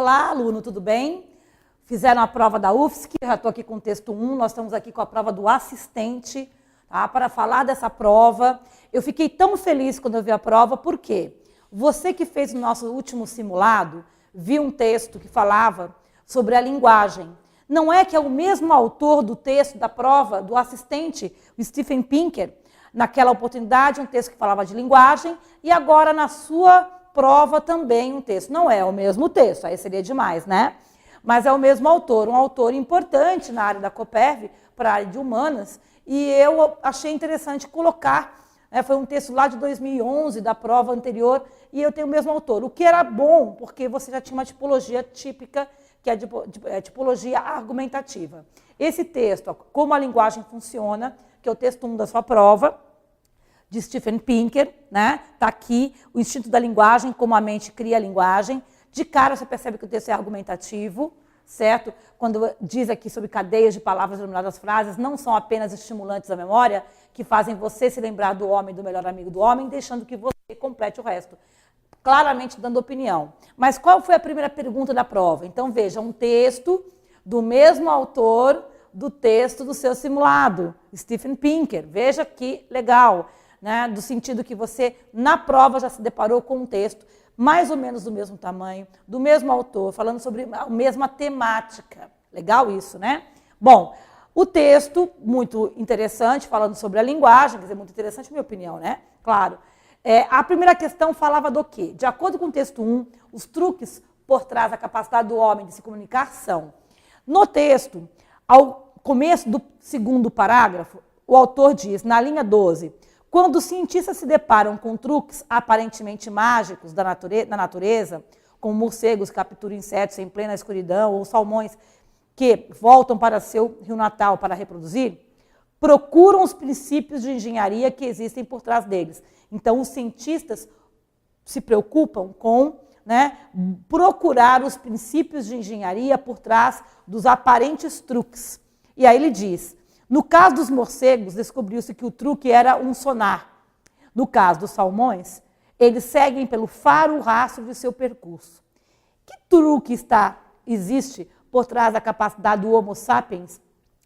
Olá, aluno, tudo bem? Fizeram a prova da UFSC, já estou aqui com o texto 1, nós estamos aqui com a prova do assistente, tá? Para falar dessa prova. Eu fiquei tão feliz quando eu vi a prova, por quê? Você que fez o nosso último simulado, viu um texto que falava sobre a linguagem. Não é que é o mesmo autor do texto da prova, do assistente, o Steven Pinker, naquela oportunidade, um texto que falava de linguagem, e agora na sua prova também um texto. Não é o mesmo texto, aí seria demais, né? Mas é o mesmo autor, um autor importante na área da Cooperv, para a área de humanas, e eu achei interessante colocar, né, foi um texto lá de 2011, da prova anterior, e eu tenho o mesmo autor, o que era bom, porque você já tinha uma tipologia típica, que é a tipologia argumentativa. Esse texto, como a linguagem funciona, que é o texto 1 da sua prova, de Steven Pinker, né? Está aqui o instinto da linguagem, como a mente cria a linguagem. De cara você percebe que o texto é argumentativo, certo? Quando diz aqui sobre cadeias de palavras denominadas frases, não são apenas estimulantes da memória, que fazem você se lembrar do homem, do melhor amigo do homem, deixando que você complete o resto. Claramente dando opinião. Mas qual foi a primeira pergunta da prova? Então veja, um texto do mesmo autor do texto do seu simulado, Steven Pinker. Veja que legal. Né, do sentido que você, na prova, já se deparou com um texto mais ou menos do mesmo tamanho, do mesmo autor, falando sobre a mesma temática. Legal isso, né? Bom, o texto, muito interessante, falando sobre a linguagem, quer dizer, muito interessante, minha opinião, né? Claro. A primeira questão falava do quê? De acordo com o texto 1, os truques por trás da capacidade do homem de se comunicar são. No texto, ao começo do segundo parágrafo, o autor diz, na linha 12, quando os cientistas se deparam com truques aparentemente mágicos da natureza, como morcegos que capturam insetos em plena escuridão, ou salmões que voltam para seu rio natal para reproduzir, procuram os princípios de engenharia que existem por trás deles. Então, os cientistas se preocupam com, né, procurar os princípios de engenharia por trás dos aparentes truques. E aí ele diz... No caso dos morcegos, descobriu-se que o truque era um sonar. No caso dos salmões, eles seguem pelo faro o rastro de seu percurso. Que truque existe por trás da capacidade do Homo sapiens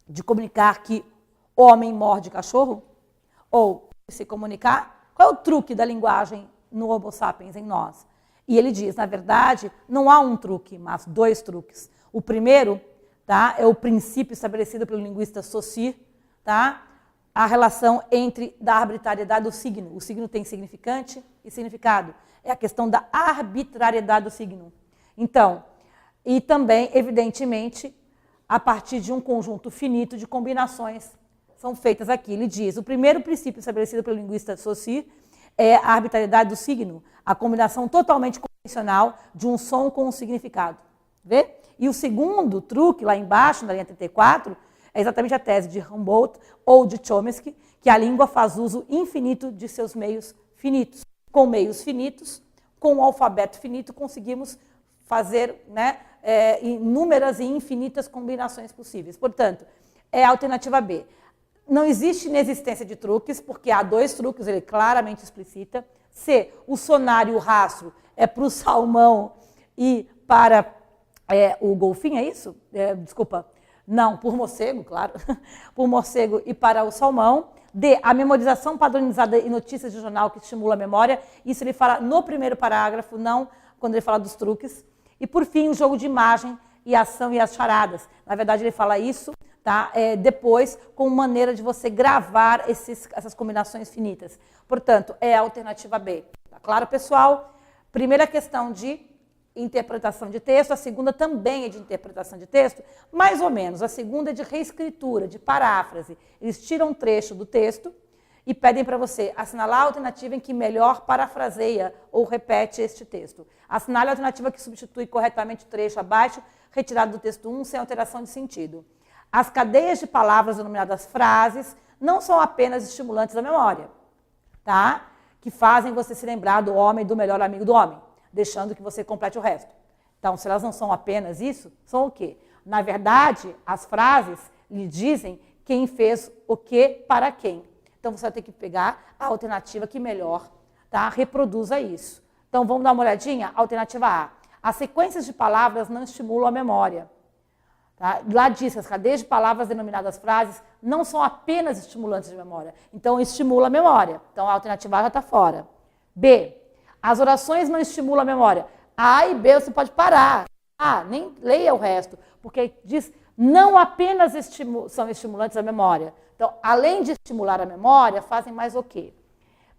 de comunicar que homem morde cachorro? Ou se comunicar? Qual é o truque da linguagem no Homo sapiens, em nós? E ele diz, na verdade, não há um truque, mas dois truques. O primeiro... Tá? É o princípio estabelecido pelo linguista Saussure, tá? A relação entre da arbitrariedade do signo. O signo tem significante e significado. É a questão da arbitrariedade do signo. Então, e também, evidentemente, a partir de um conjunto finito de combinações são feitas aqui. Ele diz, o primeiro princípio estabelecido pelo linguista Saussure é a arbitrariedade do signo, a combinação totalmente convencional de um som com um significado. Vê? E o segundo truque, lá embaixo, na linha 34, é exatamente a tese de Humboldt ou de Chomsky, que a língua faz uso infinito de seus meios finitos. Com meios finitos, com um alfabeto finito, conseguimos fazer, né, inúmeras e infinitas combinações possíveis. Portanto, é a alternativa B. Não existe inexistência de truques, porque há dois truques, ele claramente explicita. C, o sonar e o rastro é para o salmão e para... o golfinho, é isso? Desculpa. Não, por morcego, claro. Por morcego e para o salmão. D, a memorização padronizada em notícias de jornal que estimula a memória. Isso ele fala no primeiro parágrafo, não quando ele fala dos truques. E, por fim, o jogo de imagem e ação e as charadas. Na verdade, ele fala isso, tá? Depois, como maneira de você gravar essas combinações finitas. Portanto, é a alternativa B. Tá claro, pessoal? Primeira questão de... interpretação de texto, a segunda também é de interpretação de texto, mais ou menos. A segunda é de reescritura, de paráfrase. Eles tiram um trecho do texto e pedem para você assinalar a alternativa em que melhor parafraseia ou repete este texto. Assinale a alternativa que substitui corretamente o trecho abaixo, retirado do texto 1, sem alteração de sentido. As cadeias de palavras denominadas frases não são apenas estimulantes da memória, tá? Que fazem você se lembrar do homem e do melhor amigo do homem, deixando que você complete o resto. Então, se elas não são apenas isso, são o quê? Na verdade, as frases lhe dizem quem fez o quê para quem. Então, você vai ter que pegar a alternativa que melhor, tá, reproduza isso. Então, vamos dar uma olhadinha? Alternativa A. as sequências de palavras não estimulam a memória. Tá? Lá diz que as cadeias de palavras denominadas frases não são apenas estimulantes de memória. Então, estimula a memória. Então, a alternativa A já está fora. B. As orações não estimulam a memória. A e B você pode parar. Nem leia o resto. Porque diz, não apenas são estimulantes da memória. Então, além de estimular a memória, fazem mais o quê?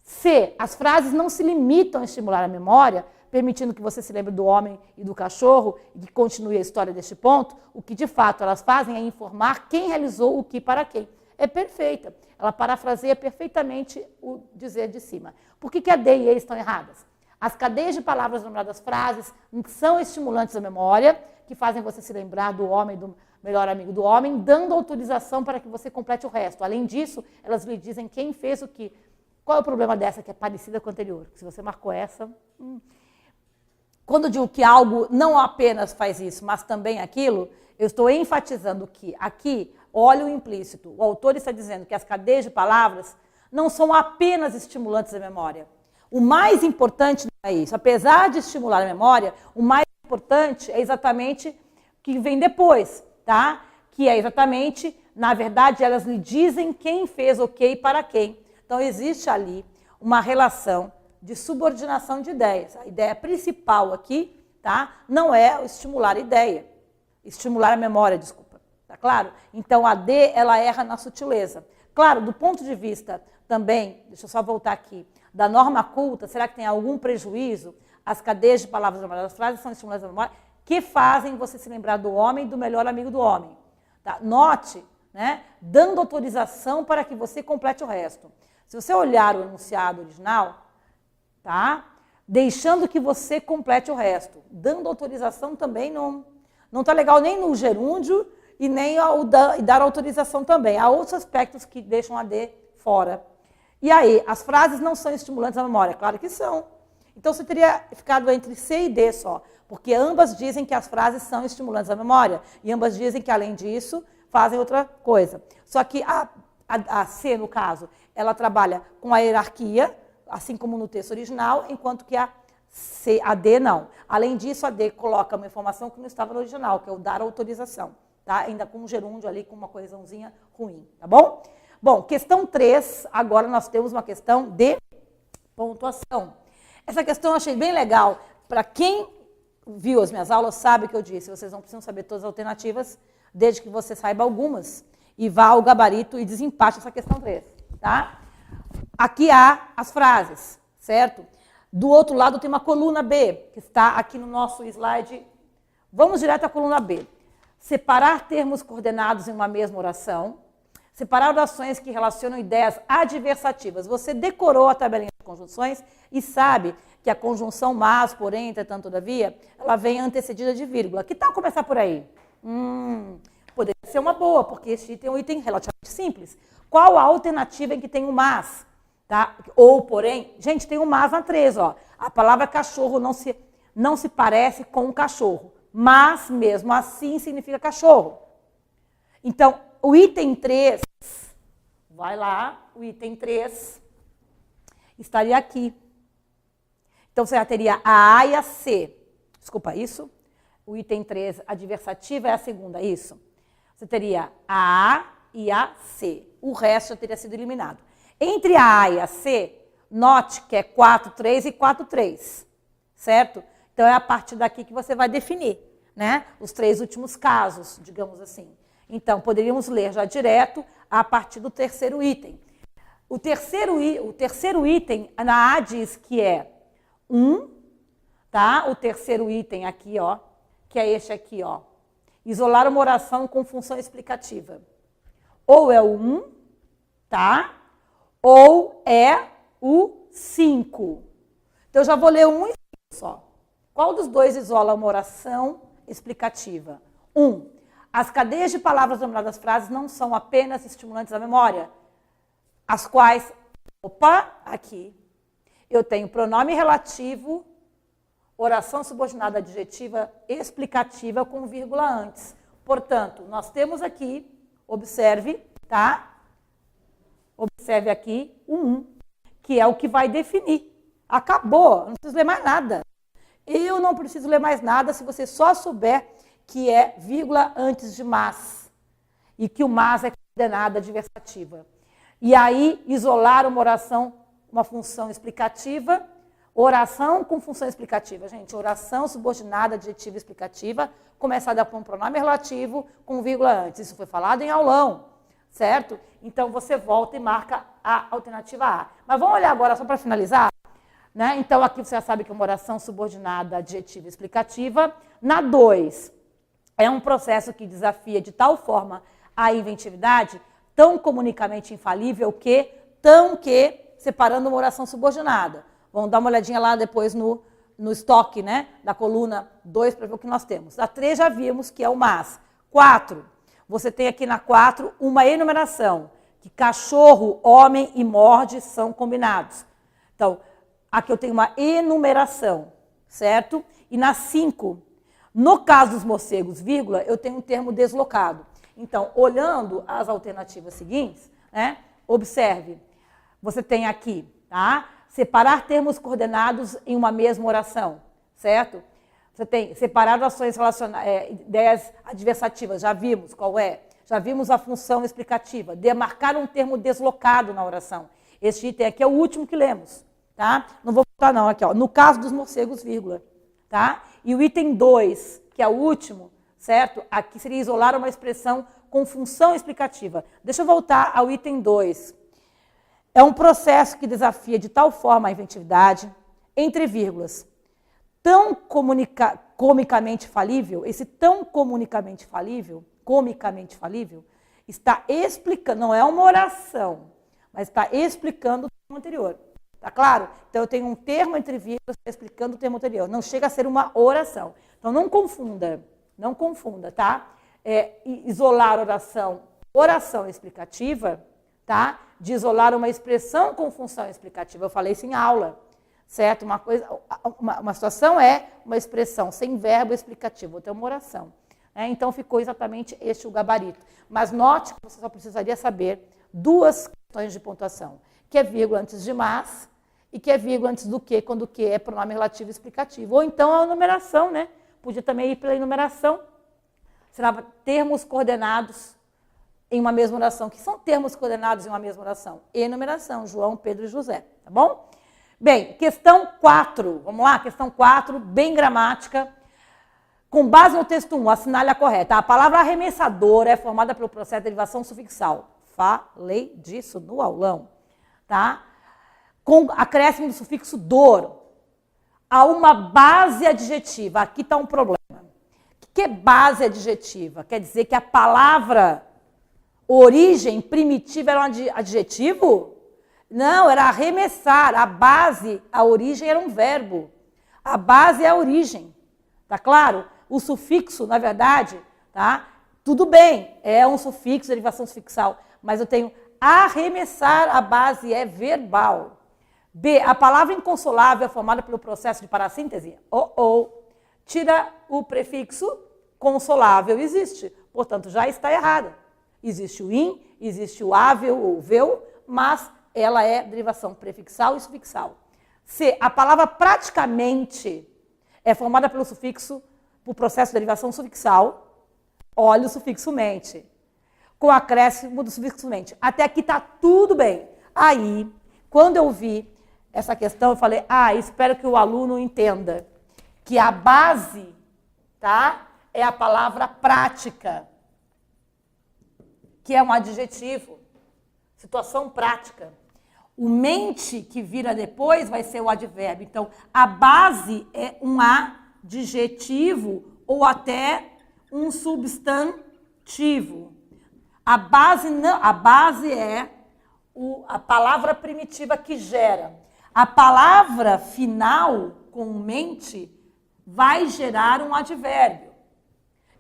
C. As frases não se limitam a estimular a memória, permitindo que você se lembre do homem e do cachorro e que continue a história deste ponto. O que, de fato, elas fazem é informar quem realizou o que para quem. É perfeita. Ela parafraseia perfeitamente o dizer de cima. Por que a D e E estão erradas? As cadeias de palavras denominadas frases são estimulantes da memória, que fazem você se lembrar do homem, do melhor amigo do homem, dando autorização para que você complete o resto. Além disso, elas lhe dizem quem fez o que. Qual é o problema dessa que é parecida com a anterior? Se você marcou essa... Quando eu digo que algo não apenas faz isso, mas também aquilo, eu estou enfatizando que aqui, olha o implícito, o autor está dizendo que as cadeias de palavras não são apenas estimulantes da memória. O mais importante não é isso. Apesar de estimular a memória, o mais importante é exatamente o que vem depois, tá? Que é exatamente, na verdade, elas lhe dizem quem fez o que e para quem. Então, existe ali uma relação de subordinação de ideias. A ideia principal aqui, tá? Não é estimular a ideia, estimular a memória, desculpa. Tá claro? Então, a D, ela erra na sutileza. Claro, do ponto de vista também, deixa eu só voltar aqui, da norma culta, será que tem algum prejuízo? As cadeias de palavras das frases são estimulantes da memória que fazem você se lembrar do homem e do melhor amigo do homem. Tá? Note, né? Dando autorização para que você complete o resto. Se você olhar o enunciado original, tá? Deixando que você complete o resto. Dando autorização também não está legal nem no gerúndio e nem dar autorização também. Há outros aspectos que deixam a D fora. E aí, as frases não são estimulantes da memória? Claro que são. Então, você teria ficado entre C e D só, porque ambas dizem que as frases são estimulantes da memória e ambas dizem que, além disso, fazem outra coisa. Só que a C, no caso, ela trabalha com a hierarquia, assim como no texto original, enquanto que a D não. Além disso, a D coloca uma informação que não estava no original, que é o dar autorização, tá? Ainda com um gerúndio ali, com uma coesãozinha ruim, tá bom? Bom, questão 3, agora nós temos uma questão de pontuação. Essa questão eu achei bem legal. Para quem viu as minhas aulas, sabe que eu disse, vocês não precisam saber todas as alternativas, desde que você saiba algumas, e vá ao gabarito e desempate essa questão 3, tá? Aqui há as frases, certo? Do outro lado tem uma coluna B, que está aqui no nosso slide. Vamos direto à coluna B. Separar termos coordenados em uma mesma oração. Separar orações que relacionam ideias adversativas. Você decorou a tabelinha de conjunções e sabe que a conjunção mas, porém, entretanto, todavia, ela vem antecedida de vírgula. Que tal começar por aí? Poderia ser uma boa, porque este item é um item relativamente simples. Qual a alternativa em que tem o mas? Tá? Ou, porém, gente, tem um mas na 3, ó. A palavra cachorro não se parece com um cachorro, mas, mesmo assim, significa cachorro. Então, o item 3, vai lá, o item 3 estaria aqui. Então, você já teria a A e a C. Desculpa, isso? O item 3, adversativa, é a segunda, isso? Você teria a A e a C. O resto já teria sido eliminado. Entre a A e a C, note que é 4, 3 e 4, 3, certo? Então, é a partir daqui que você vai definir, né? Os 3 últimos casos, digamos assim. Então, poderíamos ler já direto a partir do terceiro item. O terceiro item, na A diz que é 1, tá? O terceiro item aqui, ó, que é este aqui, ó. Isolar uma oração com função explicativa. Ou é o 1, tá? Ou é o 5. Então, eu já vou ler 1 e 5 só. Qual dos dois isola uma oração explicativa? 1. As cadeias de palavras denominadas frases não são apenas estimulantes da memória, as quais, aqui, eu tenho pronome relativo, oração subordinada adjetiva explicativa com vírgula antes. Portanto, nós temos aqui, observe, tá? Observe aqui o 1, que é o que vai definir. Acabou, não preciso ler mais nada. Eu não preciso ler mais nada se você só souber que é vírgula antes de mas. E que o mas é coordenada adversativa. E aí, isolar uma oração, uma função explicativa. Oração com função explicativa, gente. Oração subordinada adjetiva explicativa, começada com um pronome relativo com vírgula antes. Isso foi falado em aulão, certo? Então, você volta e marca a alternativa A. Mas vamos olhar agora, só para finalizar. Né? Então, aqui você já sabe que é uma oração subordinada adjetiva explicativa. Na 2, é um processo que desafia de tal forma a inventividade, tão comunicamente infalível que, separando uma oração subordinada. Vamos dar uma olhadinha lá depois no estoque, né, da coluna 2 para ver o que nós temos. Na 3 já vimos que é o mas. 4, você tem aqui na 4 uma enumeração, que cachorro, homem e morde são combinados. Então, aqui eu tenho uma enumeração, certo? E na 5, no caso dos morcegos, vírgula, eu tenho um termo deslocado. Então, olhando as alternativas seguintes, né, observe, você tem aqui, tá? Separar termos coordenados em uma mesma oração, certo? Você tem separar orações ideias adversativas, já vimos qual é. Já vimos a função explicativa, demarcar um termo deslocado na oração. Este item aqui é o último que lemos, tá? Não vou botar não, aqui, ó. No caso dos morcegos, vírgula, tá? E o item 2, que é o último, certo? Aqui seria isolar uma expressão com função explicativa. Deixa eu voltar ao item 2. É um processo que desafia de tal forma a inventividade, entre vírgulas, tão comicamente falível, esse tão comicamente falível, está explicando, não é uma oração, mas está explicando o termo anterior. Tá claro? Então, eu tenho um termo entre vírgulas explicando o termo anterior. Não chega a ser uma oração. Então, não confunda, tá? Isolar oração explicativa, tá? De isolar uma expressão com função explicativa. Eu falei isso em aula, certo? Uma situação é uma expressão sem verbo explicativo, outra é uma oração. Então, ficou exatamente este o gabarito. Mas note que você só precisaria saber 2 questões de pontuação, que é vírgula antes de mas e que é vírgula antes do que, quando o que é pronome relativo explicativo. Ou então a numeração, né? Podia também ir pela enumeração. Será termos coordenados em uma mesma oração. Que são termos coordenados em uma mesma oração? Enumeração, João, Pedro e José. Tá bom? Bem, questão 4. Vamos lá? Questão 4, bem gramática. Com base no texto 1, assinale a correta. A palavra arremessadora é formada pelo processo de derivação sufixal. Falei disso no aulão. Tá? Com acréscimo do sufixo dor. Há uma base adjetiva. Aqui está um problema. O que é base adjetiva? Quer dizer que a palavra origem primitiva era um adjetivo? Não, era arremessar. A base, a origem era um verbo. A base é a origem. Tá claro? O sufixo, na verdade, tá? Tudo bem, é um sufixo, derivação sufixal, mas eu tenho arremessar, a base é verbal. B, a palavra inconsolável é formada pelo processo de parassíntese? Tira o prefixo consolável, existe, portanto, já está errada. Existe o in, existe o ável ou vel, mas ela é derivação prefixal e sufixal. C, a palavra praticamente é formada pelo sufixo, por processo de derivação sufixal, olha o sufixo mente, com acréscimo do sufixo mente. Até aqui está tudo bem. Aí, quando eu vi essa questão, eu falei, espero que o aluno entenda que a base, tá, é a palavra prática, que é um adjetivo, situação prática. O mente que vira depois vai ser o advérbio. Então, a base é um adjetivo ou até um substantivo. A base é a palavra primitiva que gera. A palavra final com mente vai gerar um advérbio.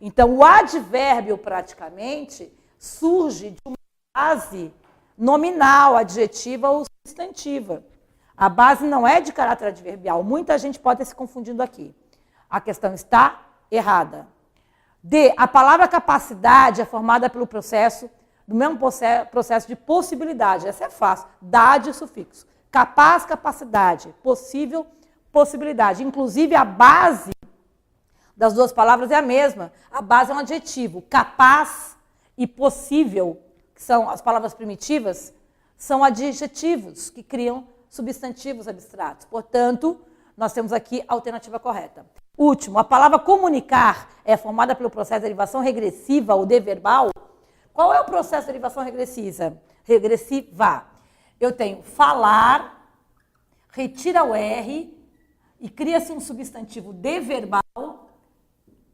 Então, o advérbio praticamente surge de uma base nominal, adjetiva ou substantiva. A base não é de caráter adverbial. Muita gente pode estar se confundindo aqui. A questão está errada. D, a palavra capacidade é formada pelo processo, do mesmo processo de possibilidade. Essa é fácil. Dade, sufixo. Capaz, capacidade. Possível, possibilidade. Inclusive, a base das duas palavras é a mesma. A base é um adjetivo. Capaz e possível, que são as palavras primitivas, são adjetivos que criam substantivos abstratos. Portanto, nós temos aqui a alternativa correta. Último, a palavra comunicar é formada pelo processo de derivação regressiva ou deverbal. Qual é o processo de derivação regressiva? Eu tenho falar, retira o R e cria-se um substantivo deverbal,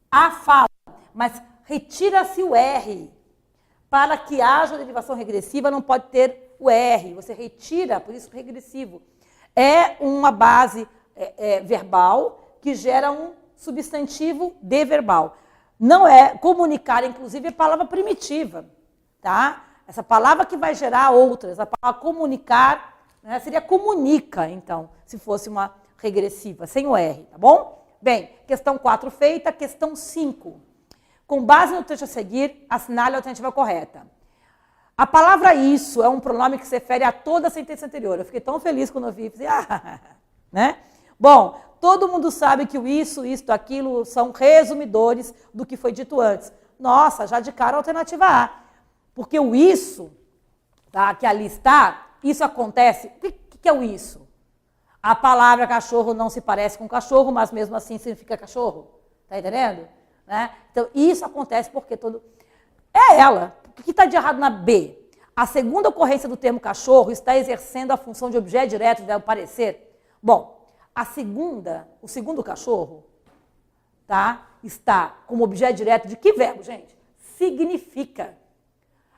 a fala, mas retira-se o R. Para que haja derivação regressiva, não pode ter o R. Você retira, por isso regressivo. É uma base verbal que gera um substantivo deverbal. Não é comunicar, inclusive, é palavra primitiva. Tá? Essa palavra que vai gerar outras. A palavra comunicar, né, seria comunica, então, se fosse uma regressiva, sem o R, tá bom? Bem, questão 4 feita, questão 5. Com base no trecho a seguir, assinale a alternativa correta. A palavra isso é um pronome que se refere a toda a sentença anterior. Eu fiquei tão feliz quando eu vi, né? Bom, todo mundo sabe que o isso, isto, aquilo são resumidores do que foi dito antes. Nossa, já de cara a alternativa A. Porque o isso, tá, que ali está, isso acontece. O que é o isso? A palavra cachorro não se parece com cachorro, mas mesmo assim significa cachorro. Tá entendendo? Né? Então, isso acontece porque todo... É ela. O que está de errado na B? A segunda ocorrência do termo cachorro está exercendo a função de objeto direto do verbo parecer. Bom, o segundo cachorro, tá, está como objeto direto de que verbo, gente? Significa.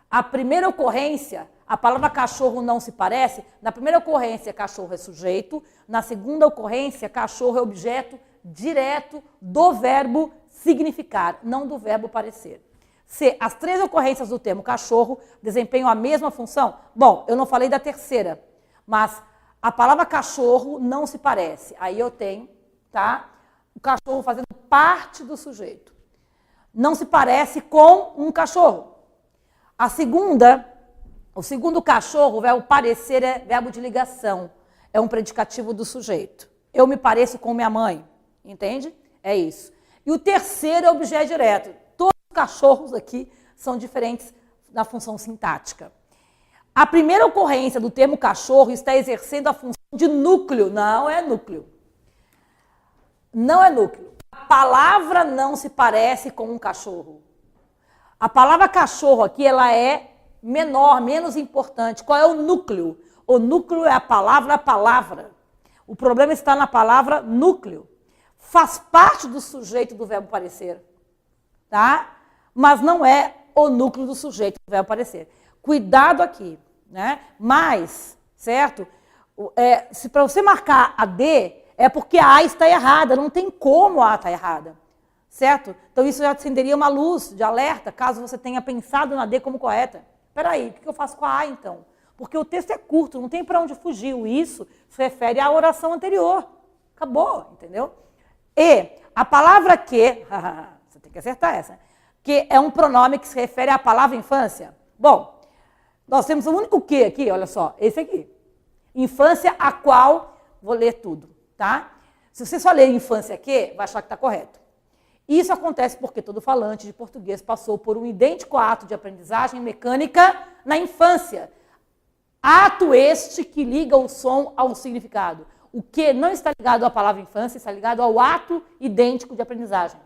A primeira ocorrência, a palavra cachorro não se parece. Na primeira ocorrência, cachorro é sujeito. Na segunda ocorrência, cachorro é objeto direto do verbo significar, não do verbo parecer. Se as 3 ocorrências do termo cachorro desempenham a mesma função, bom, eu não falei da terceira, mas a palavra cachorro não se parece. Aí eu tenho, tá, o cachorro fazendo parte do sujeito. Não se parece com um cachorro. O segundo cachorro, o verbo parecer é verbo de ligação, é um predicativo do sujeito. Eu me pareço com minha mãe, entende? É isso. E o terceiro é objeto direto. Todos os cachorros aqui são diferentes na função sintática. A primeira ocorrência do termo cachorro está exercendo a função de núcleo. Não é núcleo. Não é núcleo. A palavra não se parece com um cachorro. A palavra cachorro aqui, ela é menor, menos importante. Qual é o núcleo? O núcleo é a palavra. O problema está na palavra núcleo. Faz parte do sujeito do verbo parecer, tá? Mas não é o núcleo do sujeito do verbo parecer. Cuidado aqui, né? Mas, certo? Se para você marcar a D, é porque a A está errada, não tem como a A estar errada. Certo? Então, isso já acenderia uma luz de alerta, caso você tenha pensado na D como correta. Espera aí, o que eu faço com a A, então? Porque o texto é curto, não tem para onde fugir. O isso se refere à oração anterior. Acabou, entendeu? E a palavra que, você tem que acertar essa, que é um pronome que se refere à palavra infância. Bom, nós temos o único que aqui, olha só, esse aqui. Infância a qual, vou ler tudo, tá? Se você só ler infância que, vai achar que está correto. Isso acontece porque todo falante de português passou por um idêntico ato de aprendizagem mecânica na infância. Ato este que liga o som ao significado. O que não está ligado à palavra infância, está ligado ao ato idêntico de aprendizagem.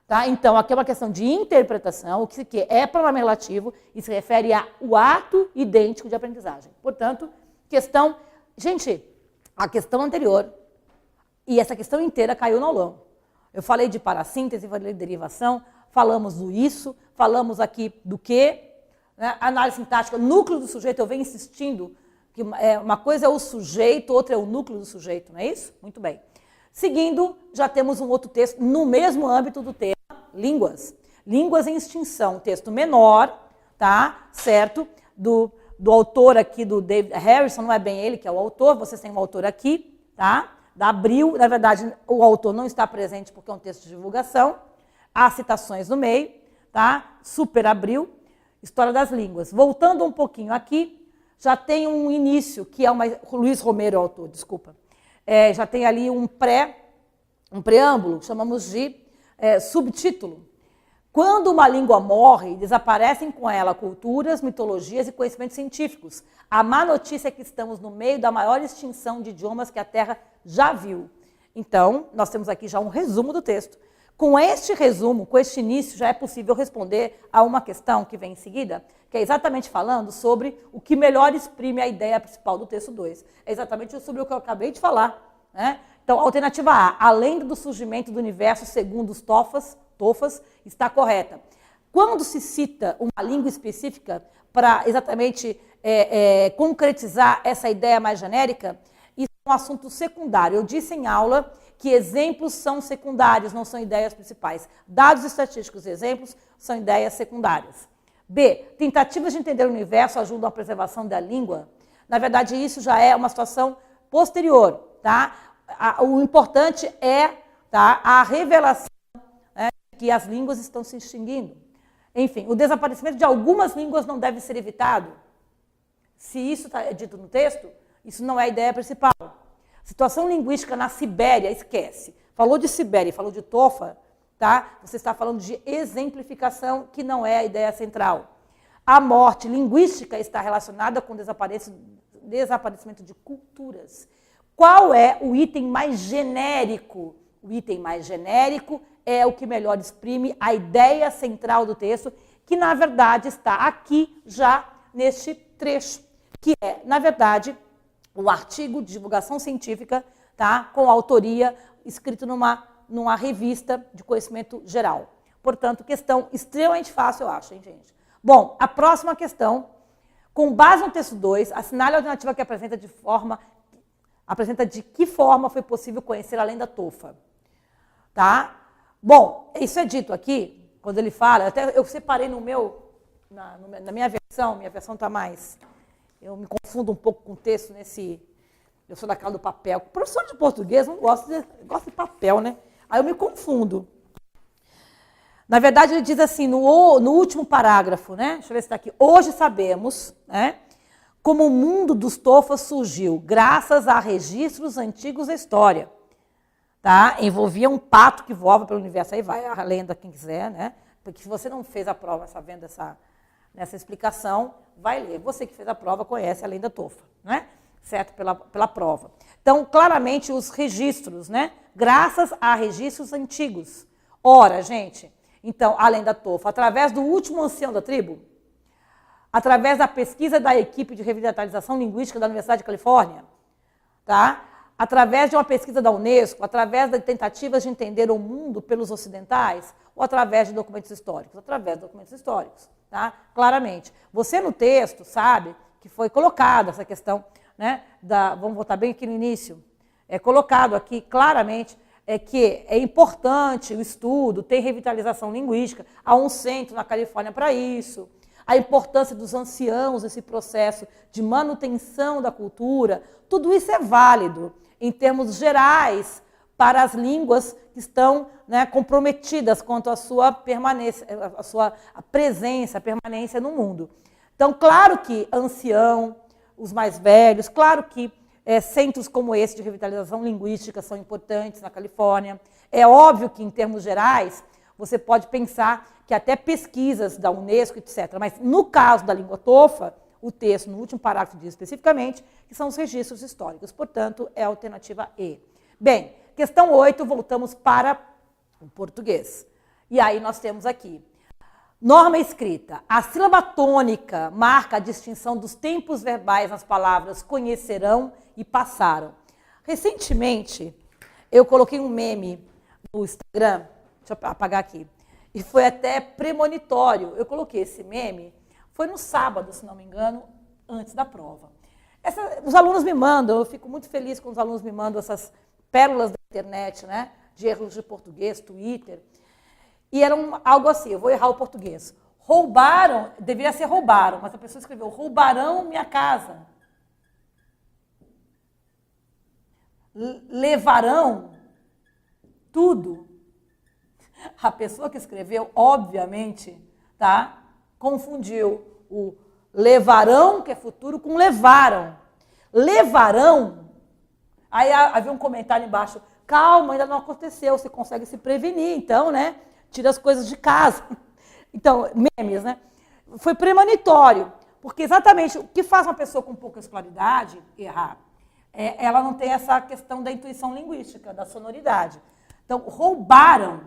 Tá? Então, aqui é uma questão de interpretação, o que é pronome relativo e se refere ao ato idêntico de aprendizagem. Portanto, questão... Gente, a questão anterior e essa questão inteira caiu no aulão. Eu falei de parassíntese, falei de derivação, falamos do isso, falamos aqui do que, né? Análise sintática, núcleo do sujeito, eu venho insistindo que uma coisa é o sujeito, outra é o núcleo do sujeito, não é isso? Muito bem. Seguindo, já temos um outro texto no mesmo âmbito do tema, línguas. Línguas em extinção, texto menor, tá? Certo? Do autor aqui, do David Harrison, não é bem ele que é o autor, vocês têm um autor aqui, tá? Da Abril, na verdade, o autor não está presente porque é um texto de divulgação. Há citações no meio, tá? Super Abril, História das Línguas. Voltando um pouquinho aqui, já tem um início, que é Luiz Romero, o autor, desculpa. já tem ali um preâmbulo, chamamos de subtítulo. Quando uma língua morre, desaparecem com ela culturas, mitologias e conhecimentos científicos. A má notícia é que estamos no meio da maior extinção de idiomas que a Terra já viu. Então, nós temos aqui já um resumo do texto. Com este resumo, com este início, já é possível responder a uma questão que vem em seguida, que é exatamente falando sobre o que melhor exprime a ideia principal do texto 2. É exatamente sobre o que eu acabei de falar, né? Então, a alternativa A, além do surgimento do universo segundo os Tofas, está correta. Quando se cita uma língua específica para exatamente concretizar essa ideia mais genérica, isso é um assunto secundário. Eu disse em aula que exemplos são secundários, não são ideias principais. Dados estatísticos e exemplos são ideias secundárias. B, tentativas de entender o universo ajudam à preservação da língua. Na verdade, isso já é uma situação posterior, tá? O importante é, tá, a revelação, né, que as línguas estão se extinguindo. Enfim, o desaparecimento de algumas línguas não deve ser evitado. Se isso está dito no texto, isso não é a ideia principal. Situação linguística na Sibéria, esquece. Falou de Sibéria, falou de Tofa, tá? Você está falando de exemplificação, que não é a ideia central. A morte linguística está relacionada com o desaparecimento de culturas. Qual é o item mais genérico? O item mais genérico é o que melhor exprime a ideia central do texto, que na verdade está aqui já neste trecho, que é, na verdade, o artigo de divulgação científica, tá, com autoria, escrito numa revista de conhecimento geral. Portanto, questão extremamente fácil, eu acho, hein, gente? Bom, a próxima questão, com base no texto 2, assinale a alternativa que apresenta de que forma foi possível conhecer a lenda Tofa. Tá? Bom, isso é dito aqui, quando ele fala, até eu separei na minha versão está mais... Eu me confundo um pouco com o texto eu sou daquela do papel. Professor de português, não gosto de papel, né? Aí eu me confundo. Na verdade, ele diz assim, no último parágrafo, né? Deixa eu ver se está aqui. Hoje sabemos, né, como o mundo dos Tofas surgiu, graças a registros antigos da história. Tá? Envolvia um pato que voava pelo universo. Aí vai a lenda, quem quiser, né? Porque se você não fez a prova sabendo nessa explicação, vai ler. Você que fez a prova conhece a lenda Tofa, né? Certo? Pela prova. Então, claramente, os registros, né? Graças a registros antigos. Ora, gente, então, a lenda Tofa, através do último ancião da tribo, através da pesquisa da equipe de revitalização linguística da Universidade de Califórnia, tá? Através de uma pesquisa da Unesco, através de tentativas de entender o mundo pelos ocidentais, ou através de documentos históricos? Através de documentos históricos, tá? Claramente. Você no texto sabe que foi colocada essa questão, né, vamos voltar bem aqui no início, é colocado aqui claramente que é importante o estudo, tem revitalização linguística, há um centro na Califórnia para isso, a importância dos anciãos nesse processo de manutenção da cultura, tudo isso é válido em termos gerais para as línguas que estão, né, comprometidas quanto à sua permanência, a presença, a permanência no mundo. Então, claro que ancião, os mais velhos, claro que centros como esse de revitalização linguística são importantes na Califórnia. É óbvio que, em termos gerais, você pode pensar que até pesquisas da Unesco, etc. Mas, no caso da língua Tofa, o texto, no último parágrafo, diz especificamente que são os registros históricos. Portanto, é a alternativa E. Bem, questão 8, voltamos para o português. E aí nós temos aqui, norma escrita. A sílaba tônica marca a distinção dos tempos verbais nas palavras conhecerão e passaram. Recentemente, eu coloquei um meme no Instagram, deixa eu apagar aqui, e foi até premonitório. Eu coloquei esse meme, foi no sábado, se não me engano, antes da prova. Os alunos me mandam, eu fico muito feliz quando os alunos me mandam essas pérolas da internet, né, de erros de português, Twitter. E era algo assim, eu vou errar o português. Roubaram, deveria ser roubaram, mas a pessoa escreveu, roubarão minha casa. Levarão tudo. A pessoa que escreveu, obviamente, tá, confundiu o levarão, que é futuro, com levaram. Levarão Aí havia um comentário embaixo, calma, ainda não aconteceu, você consegue se prevenir, então, né? Tira as coisas de casa. Então, memes, né? Foi premonitório, porque exatamente o que faz uma pessoa com pouca escolaridade errar? Ela não tem essa questão da intuição linguística, da sonoridade. Então, roubaram,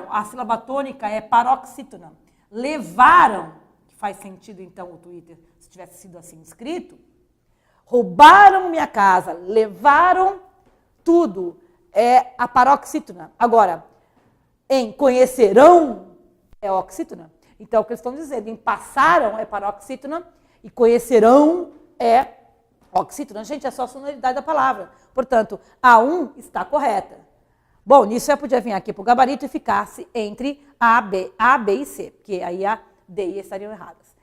a sílaba tônica é paroxítona. Levaram, que faz sentido então o Twitter, se tivesse sido assim escrito, roubaram minha casa, levaram tudo, é a paroxítona. Agora, em conhecerão é oxítona. Então, o que eles estão dizendo, em passaram é paroxítona e conhecerão é oxítona. Gente, é só a sonoridade da palavra. Portanto, a 1 está correta. Bom, nisso eu podia vir aqui para o gabarito e ficasse entre A, B e C, porque aí a D e E estariam erradas.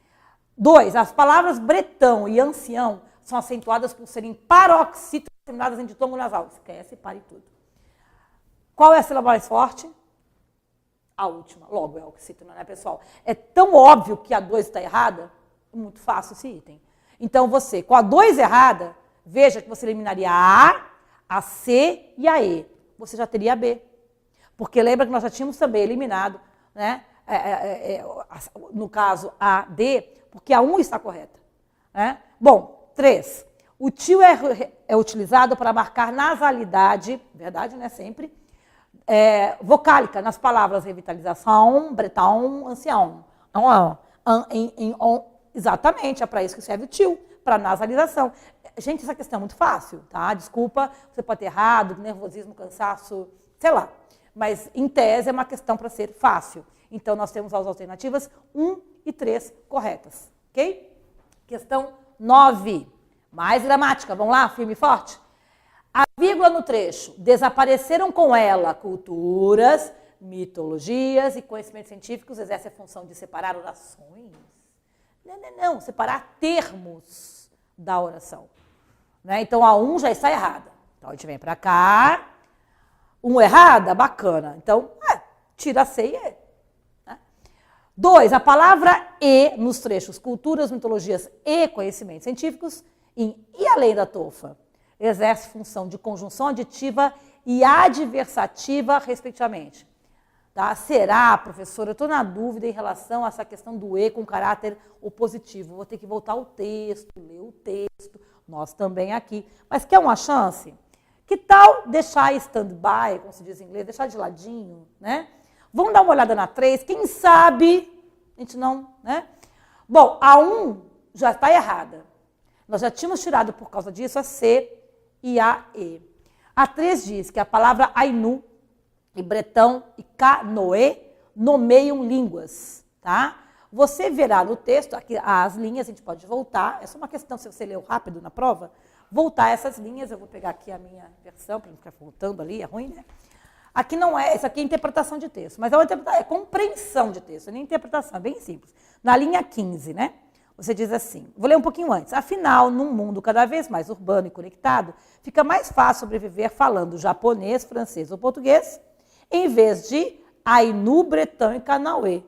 2, as palavras bretão e ancião são acentuadas por serem paroxítonas terminadas em ditongo nasal. Esquece, pare tudo. Qual é a sílaba mais forte? A última. Logo é oxítona, né, pessoal? É tão óbvio que a 2 está errada, é muito fácil esse item. Então, você, com a 2 errada, veja que você eliminaria a A, a C e a E. Você já teria a B. Porque lembra que nós já tínhamos também eliminado, né, no caso, a D, porque a 1 está correta. Né? Bom, 3. O tio é utilizado para marcar nasalidade, verdade, né, sempre, vocálica nas palavras revitalização, bretão, ancião. Exatamente, é para isso que serve o tio, para nasalização. Gente, essa questão é muito fácil, tá? Desculpa, você pode ter errado, nervosismo, cansaço, sei lá. Mas, em tese, é uma questão para ser fácil. Então, nós temos as alternativas 1 e 3 corretas, ok? Questão 9. Mais gramática, vamos lá, firme e forte? A vírgula no trecho. Desapareceram com ela culturas, mitologias e conhecimentos científicos, exerce a função de separar orações. Não, separar termos da oração. Né? Então, a 1 já está errada. Então, a gente vem para cá. 1 errada? Bacana. Então, tira C e E. Né? 2, a palavra E nos trechos culturas, mitologias e conhecimentos científicos e além da tofa. Exerce função de conjunção aditiva e adversativa, respectivamente. Tá? Será, professora? Eu estou na dúvida em relação a essa questão do E com caráter opositivo. Vou ter que voltar ao texto, ler o texto, nós também aqui. Mas quer uma chance? Que tal deixar stand-by, como se diz em inglês, deixar de ladinho, né? Vamos dar uma olhada na 3, quem sabe a gente não, né? Bom, a 1 já está errada. Nós já tínhamos tirado por causa disso a C e a E. A 3 diz que a palavra Ainu e bretão e canoê nomeiam línguas, tá? Você verá no texto, aqui as linhas, a gente pode voltar, é só uma questão, se você leu rápido na prova, voltar essas linhas, eu vou pegar aqui a minha versão, para não ficar voltando ali, é ruim, né? Aqui não é, isso aqui é interpretação de texto, mas é compreensão de texto, não é interpretação, é bem simples. Na linha 15, né? Você diz assim, vou ler um pouquinho antes. Afinal, num mundo cada vez mais urbano e conectado, fica mais fácil sobreviver falando japonês, francês ou português, em vez de Ainu, bretão e canauê.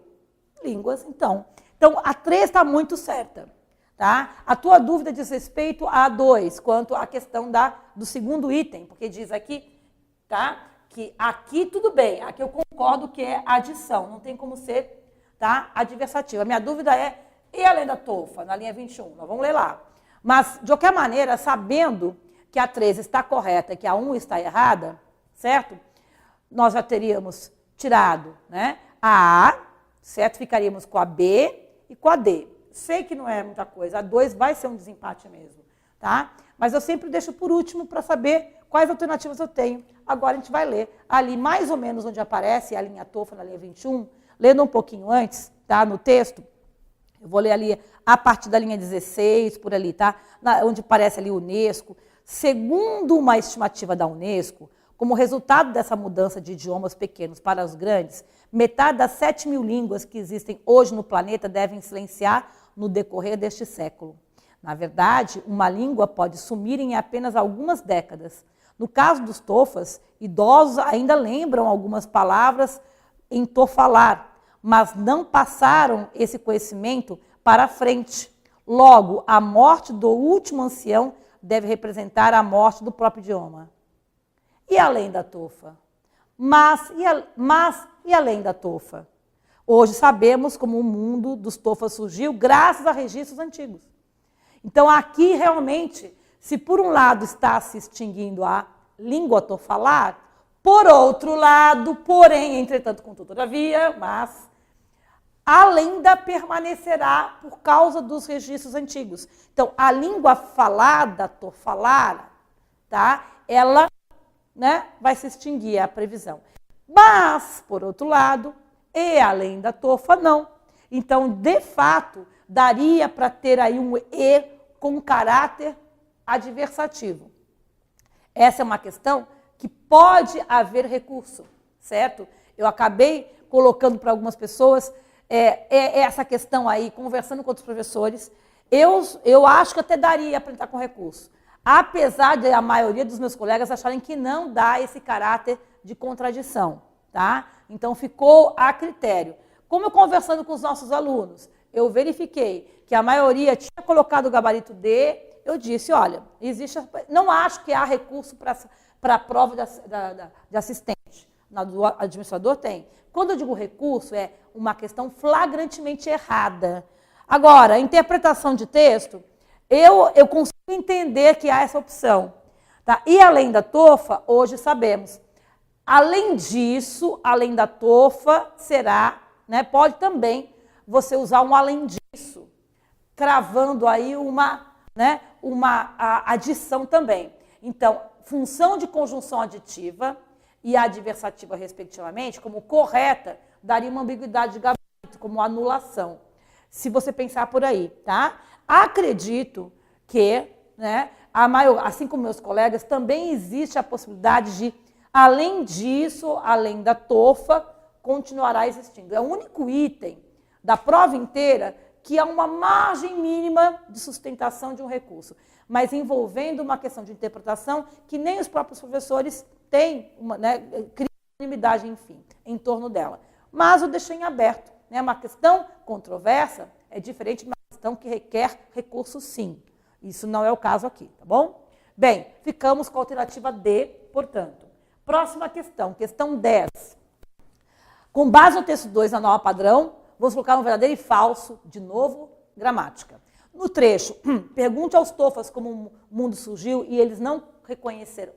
Línguas, então. Então, a 3 está muito certa. Tá? A tua dúvida diz respeito a 2, quanto à questão do segundo item, porque diz aqui, tá, que aqui tudo bem, aqui eu concordo que é adição, não tem como ser, tá, adversativa. A minha dúvida é, e além da tofa, na linha 21? Nós vamos ler lá. Mas, de qualquer maneira, sabendo que a 3 está correta e que a 1 está errada, certo? Nós já teríamos tirado, né, a A, certo? Ficaríamos com a B e com a D. Sei que não é muita coisa, a 2 vai ser um desempate mesmo, tá? Mas eu sempre deixo por último para saber quais alternativas eu tenho. Agora a gente vai ler ali mais ou menos onde aparece a linha tofa na linha 21, lendo um pouquinho antes, tá, no texto. Eu vou ler ali a partir da linha 16, por ali, tá? Onde aparece ali Unesco. Segundo uma estimativa da Unesco, como resultado dessa mudança de idiomas pequenos para os grandes, metade das 7.000 línguas que existem hoje no planeta devem silenciar no decorrer deste século. Na verdade, uma língua pode sumir em apenas algumas décadas. No caso dos tofas, idosos ainda lembram algumas palavras em tofalar, mas não passaram esse conhecimento para frente. Logo, a morte do último ancião deve representar a morte do próprio idioma. E além da tofa? Mas e além da tofa? Hoje sabemos como o mundo dos tofas surgiu graças a registros antigos. Então, aqui, realmente, se por um lado está se extinguindo a língua tofalar, por outro lado, porém, entretanto, contudo, todavia, mas a lenda permanecerá por causa dos registros antigos. Então, a língua falada, tofalar, tá? Ela, né, vai se extinguir, é a previsão. Mas, por outro lado, e além da tofa, não. Então, de fato, daria para ter aí um e com caráter adversativo. Essa é uma questão que pode haver recurso, certo? Eu acabei colocando para algumas pessoas essa questão aí, conversando com outros professores. Eu acho que até daria para entrar com recurso, apesar de a maioria dos meus colegas acharem que não dá esse caráter de contradição, tá? Então, ficou a critério. Como eu conversando com os nossos alunos, eu verifiquei que a maioria tinha colocado o gabarito D, eu disse, olha, não acho que há recurso para a prova de assistente. Do administrador tem. Quando eu digo recurso, é uma questão flagrantemente errada. Agora, a interpretação de texto, eu consigo entender que há essa opção. Tá? E além da tofa, hoje sabemos. Além disso, além da tofa, será, né, pode também você usar um além disso, cravando aí uma adição também. Então, função de conjunção aditiva e adversativa, respectivamente, como correta, daria uma ambiguidade de gabarito, como anulação, se você pensar por aí, tá? Acredito que, né, assim como meus colegas, também existe a possibilidade de, além disso, além da tofa, continuará existindo. É o único item da prova inteira que há uma margem mínima de sustentação de um recurso, mas envolvendo uma questão de interpretação que nem os próprios professores têm, criam unanimidade, enfim, em torno dela. Mas eu deixei em aberto. Né? Uma questão controversa é diferente de uma questão que requer recurso, sim. Isso não é o caso aqui, tá bom? Bem, ficamos com a alternativa D, portanto. Próxima questão, questão 10. Com base no texto 2 da norma padrão, vamos colocar um verdadeiro e falso, de novo, gramática. No trecho, pergunte aos tofas como o mundo surgiu e eles não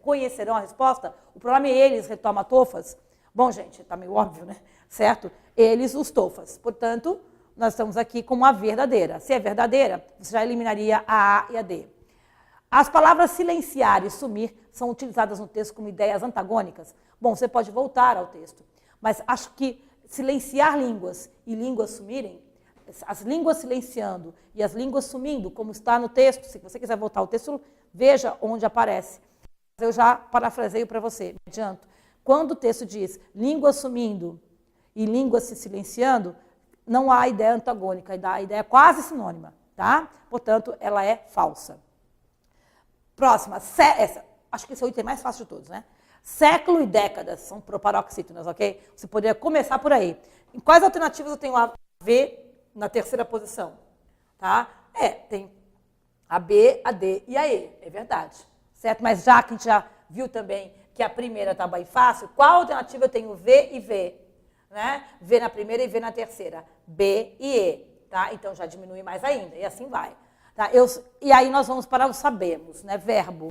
conhecerão a resposta. O problema é eles, retoma tofas. Bom, gente, está meio óbvio, né? Certo? Eles, os tofas. Portanto, nós estamos aqui com uma verdadeira. Se é verdadeira, você já eliminaria a A e a D. As palavras silenciar e sumir são utilizadas no texto como ideias antagônicas. Bom, você pode voltar ao texto, mas acho que silenciar línguas e línguas sumirem, as línguas silenciando e as línguas sumindo, como está no texto, se você quiser voltar ao texto, veja onde aparece. Eu já parafraseio para você, me adianto. Quando o texto diz línguas sumindo e línguas se silenciando, não há ideia antagônica, a ideia é quase sinônima, tá? Portanto, ela é falsa. Próxima, acho que esse é o item mais fácil de todos, né? Século e décadas são paroxítonas, ok? Você poderia começar por aí. Em quais alternativas eu tenho a V na terceira posição? Tá? Tem a B, a D e a E, é verdade. Certo? Mas já que a gente já viu também que a primeira está bem fácil, qual alternativa eu tenho V e V? Né? V na primeira e V na terceira. B e E. Tá? Então já diminui mais ainda, e assim vai. Tá? E aí nós vamos para o sabemos, né? Verbo.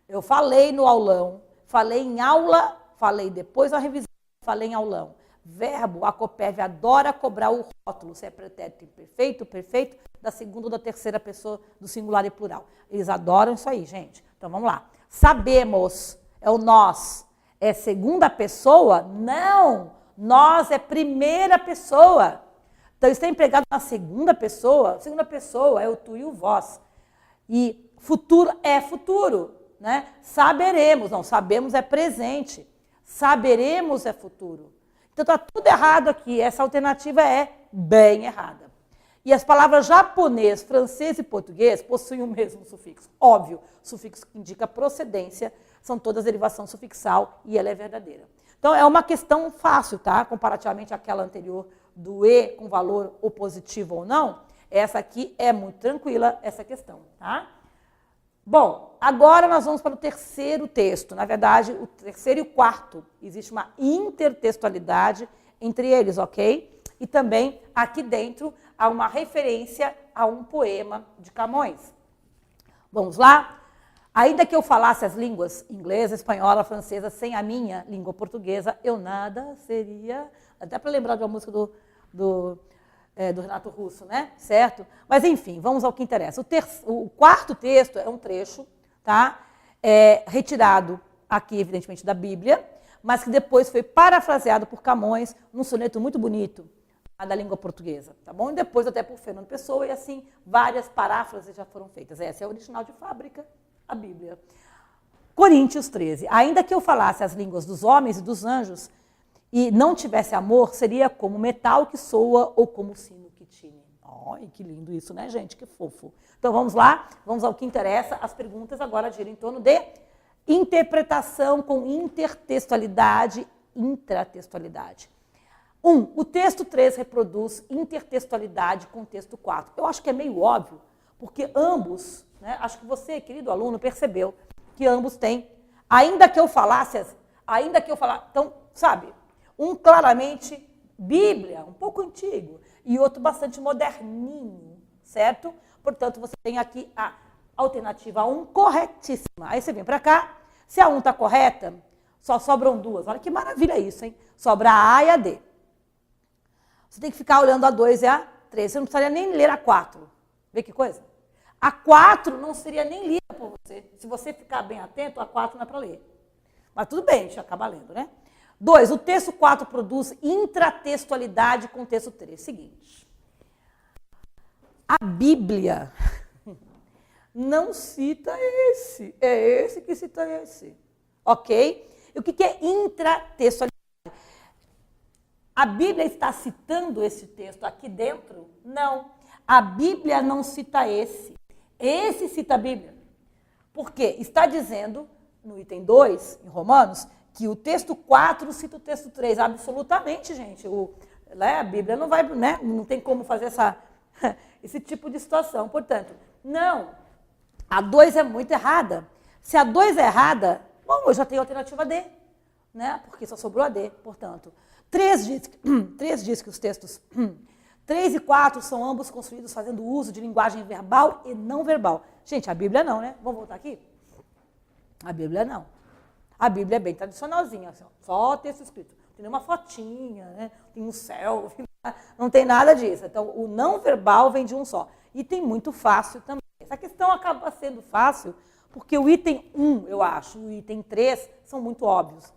Eu falei no aulão, falei em aula, falei depois da revisão, falei em aulão. Verbo, a Copérvia adora cobrar o rótulo, se é pretérito imperfeito, perfeito, da segunda ou da terceira pessoa do singular e plural. Eles adoram isso aí, gente. Então, vamos lá. Sabemos, é o nós. É segunda pessoa? Não. Nós é primeira pessoa. Então, está empregado na segunda pessoa. Segunda pessoa é o tu e o vós. E futuro é futuro. Né? Saberemos, não, sabemos é presente, saberemos é futuro. Então está tudo errado aqui, essa alternativa é bem errada. E as palavras japonês, francês e português possuem o mesmo sufixo, óbvio, sufixo que indica procedência, são todas derivação sufixal e ela é verdadeira. Então é uma questão fácil, tá? Comparativamente àquela anterior do E com valor ou positivo ou não, essa aqui é muito tranquila, essa questão, tá? Bom, agora nós vamos para o terceiro texto. Na verdade, o terceiro e o quarto. Existe uma intertextualidade entre eles, ok? E também, aqui dentro, há uma referência a um poema de Camões. Vamos lá? Ainda que eu falasse as línguas inglesa, espanhola, francesa, sem a minha língua portuguesa, eu nada seria... Até para lembrar de uma música do Renato Russo, né? Certo? Mas, enfim, vamos ao que interessa. O quarto texto é um trecho, tá? Retirado aqui, evidentemente, da Bíblia, mas que depois foi parafraseado por Camões num soneto muito bonito da língua portuguesa, tá bom? E depois até por Fernando Pessoa, e assim, várias paráfrases já foram feitas. Essa é a original de fábrica, a Bíblia. Coríntios 13. Ainda que eu falasse as línguas dos homens e dos anjos, e não tivesse amor, seria como metal que soa ou como sino que tine. Ai, que lindo isso, né, gente? Que fofo. Então, vamos lá, vamos ao que interessa. As perguntas agora giram em torno de interpretação com intertextualidade, intratextualidade. 1. O texto 3 reproduz intertextualidade com o texto 4. Eu acho que é meio óbvio, porque ambos, né, acho que você, querido aluno, percebeu que ambos têm, ainda que eu falasse, então, sabe, um claramente Bíblia, um pouco antigo, e outro bastante moderninho, certo? Portanto, você tem aqui a alternativa 1 corretíssima. Aí você vem para cá, se a 1 está correta, só sobram duas. Olha que maravilha isso, hein? Sobra a A e a D. Você tem que ficar olhando a 2 e a 3. Você não precisaria nem ler a 4. Vê que coisa? A 4 não seria nem lida por você. Se você ficar bem atento, a 4 não é para ler. Mas tudo bem, a gente acaba lendo, né? 2. O texto 4 produz intratextualidade com o texto 3. Seguinte. A Bíblia não cita esse. É esse que cita esse. Ok? E o que é intratextualidade? A Bíblia está citando esse texto aqui dentro? Não. A Bíblia não cita esse. Esse cita a Bíblia. Por quê? Está dizendo, no item 2, em Romanos, que o texto 4 cita o texto 3. Absolutamente, gente. A Bíblia não vai, né? Não tem como fazer esse tipo de situação. Portanto, não. A 2 é muito errada. Se a 2 é errada, bom, eu já tenho a alternativa D, né? Porque só sobrou a D, portanto. 3 diz que os textos 3 e 4 são ambos construídos fazendo uso de linguagem verbal e não verbal. Gente, a Bíblia não, né? Vamos voltar aqui? A Bíblia não. A Bíblia é bem tradicionalzinha, assim, só texto escrito. Não tem nenhuma fotinha, né? Tem um céu, não tem nada disso. Então, o não verbal vem de um só. Item muito fácil também. Essa questão acaba sendo fácil porque o item 1, eu acho, e o item 3 são muito óbvios.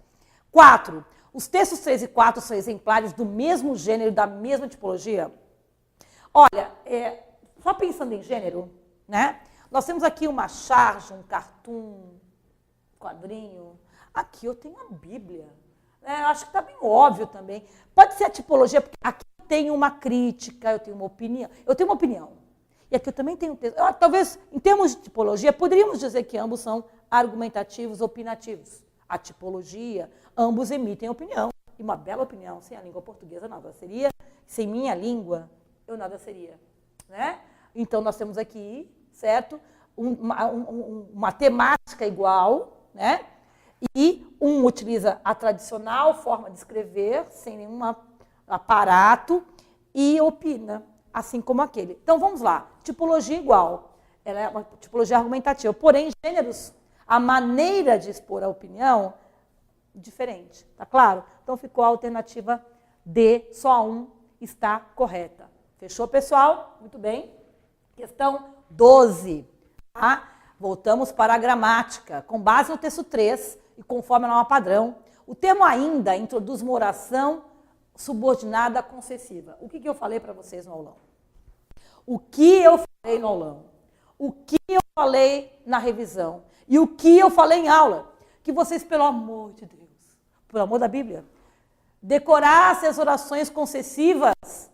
4. Os textos 3 e 4 são exemplares do mesmo gênero, da mesma tipologia? Olha, só pensando em gênero, né? Nós temos aqui uma charge, um cartoon, quadrinho. Aqui eu tenho a Bíblia. Acho que está bem óbvio também. Pode ser a tipologia, porque aqui eu tenho uma crítica, eu tenho uma opinião. Eu tenho uma opinião. E aqui eu também tenho um texto. Talvez, em termos de tipologia, poderíamos dizer que ambos são argumentativos, opinativos. A tipologia, ambos emitem opinião. E uma bela opinião. Sem a língua portuguesa, nada seria. Sem minha língua, eu nada seria. Né? Então, nós temos aqui, certo? Uma temática igual, né? E um utiliza a tradicional forma de escrever, sem nenhum aparato, e opina, assim como aquele. Então, vamos lá. Tipologia igual. Ela é uma tipologia argumentativa. Porém, gêneros, a maneira de expor a opinião, diferente. Tá claro? Então, ficou a alternativa D, só um está correta. Fechou, pessoal? Muito bem. Questão 12. Tá? Voltamos para a gramática. Com base no texto 3 e conforme a norma padrão, o termo ainda introduz uma oração subordinada concessiva. O que eu falei para vocês no aulão? O que eu falei no aulão? O que eu falei na revisão? E o que eu falei em aula? Que vocês, pelo amor de Deus, pelo amor da Bíblia, decorassem as orações concessivas,